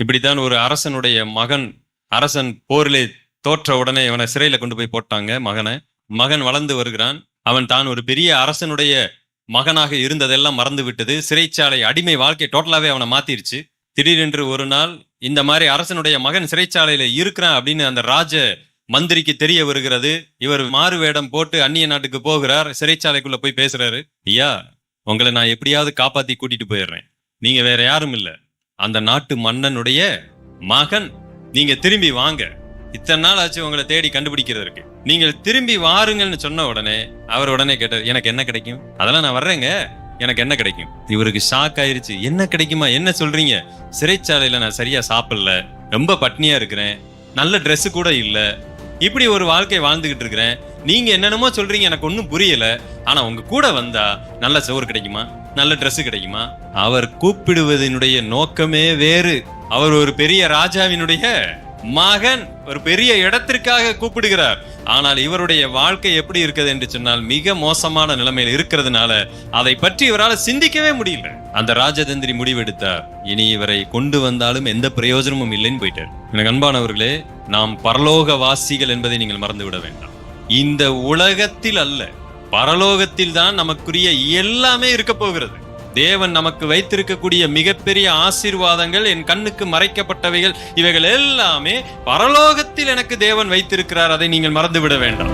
இப்படித்தான் ஒரு அரசனுடைய அரசன் போரிலே தோற்ற உடனே இவனை சிறையில கொண்டு போய் போட்டாங்க. மகன் வளர்ந்து வருகிறான். அவன் தான் ஒரு பெரிய அரசனுடைய மகனாக இருந்ததெல்லாம் மறந்து விட்டது. சிறைச்சாலை அடிமை வாழ்க்கை டோட்டலாவே அவனை மாத்திருச்சு. திடீரென்று ஒரு நாள் இந்த மாதிரி அரசனுடைய மகன் சிறைச்சாலையில இருக்கிறான் அப்படின்னு அந்த ராஜ மந்திரிக்கு தெரிய வருகிறது. இவர் மாறு வேடம் போட்டு அந்நிய நாட்டுக்கு போகிறார். சிறைச்சாலைக்குள்ள போய் பேசுறாரு. ஐயா, உங்களை நான் எப்படியாவது காப்பாத்தி கூட்டிட்டு போயிடுறேன். நீங்க வேற யாரும் இல்ல, அந்த நாட்டு மன்னனுடைய மகன். நீங்க திரும்பி வாங்க. இத்தனை நாள் ஆச்சு உங்களை தேடி கண்டுபிடிக்கிறதுக்கு. நீங்கள் திரும்பி வாருங்கன்னு சொன்ன உடனே அவர் உடனே கேட்டார், எனக்கு என்ன கிடைக்கும்? அதெல்லாம் நான் வர்றேங்க, எனக்கு என்ன கிடைக்கும்? இவருக்கு ஷாக் ஆயிருச்சு. என்ன கிடைக்குமா? என்ன சொல்றீங்க? சிறைச்சாலையில நான் சரியா சாப்பிடல, ரொம்ப பட்னியா இருக்கிறேன், நல்ல ட்ரெஸ் கூட இல்ல, இப்படி ஒரு வாழ்க்கை வாழ்ந்துகிட்டு இருக்கிறேன். நீங்க என்னென்னமோ சொல்றீங்க, எனக்கு ஒன்னும் புரியல. ஆனா உங்க கூட வந்தா நல்ல சோறு கிடைக்குமா, நல்ல ட்ரெஸ் கிடைக்குமா? அவர் கூப்பிடுவதனுடைய நோக்கமே வேறு. அவர் ஒரு பெரிய ராஜாவினுடைய மகன், ஒரு பெரிய இடத்திற்காக கூப்பிடுகிறார். ஆனால் இவருடைய வாழ்க்கை எப்படி இருக்கிறது என்று சொன்னால் மிக மோசமான நிலைமையில் இருக்கிறதுனால அதை பற்றி இவரால் சிந்திக்கவே முடியல. அந்த ராஜதந்திரி முடிவெடுத்தார், இனி இவரை கொண்டு வந்தாலும் எந்த பிரயோஜனமும் இல்லைன்னு போயிட்டார். எனக்கு அன்பானவர்களே, நாம் பரலோக வாசிகள் என்பதை நீங்கள் மறந்து விட வேண்டாம். இந்த உலகத்தில் அல்ல, பரலோகத்தில் தான் நமக்குரிய எல்லாமே இருக்க போகிறது. தேவன் நமக்கு வைத்திருக்கக்கூடிய மிகப்பெரிய ஆசீர்வாதங்கள், என் கண்ணுக்கு மறைக்கப்பட்டவைகள், இவைகள் எல்லாமே பரலோகத்தில் எனக்கு தேவன் வைத்திருக்கிறார். அதை நீங்கள் மறந்துவிட வேண்டாம்.